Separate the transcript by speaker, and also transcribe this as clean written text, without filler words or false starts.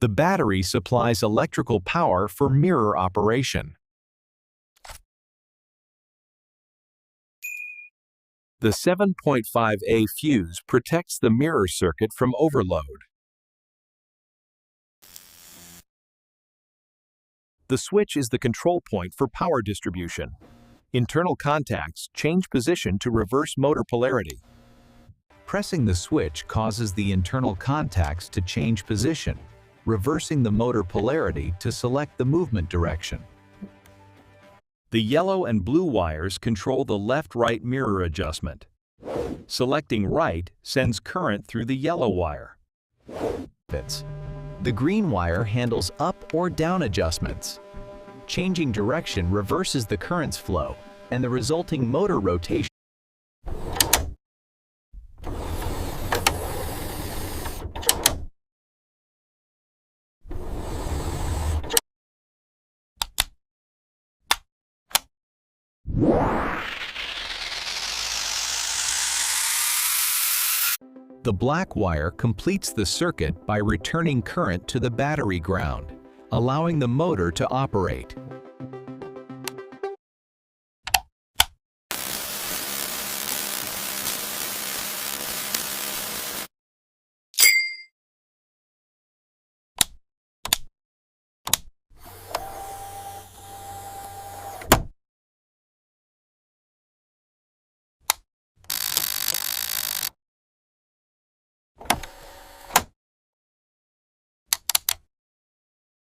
Speaker 1: The battery supplies electrical power for mirror operation. The 7.5A fuse protects the mirror circuit from overload. The switch is the control point for power distribution. Internal contacts change position to reverse motor polarity. Pressing the switch causes the internal contacts to change position, reversing the motor polarity to select the movement direction. The yellow and blue wires control the left-right mirror adjustment. Selecting right sends current through the yellow wire. The green wire handles up or down adjustments. Changing direction reverses the current's flow and the resulting motor rotation. The black wire completes the circuit by returning current to the battery ground, allowing the motor to operate.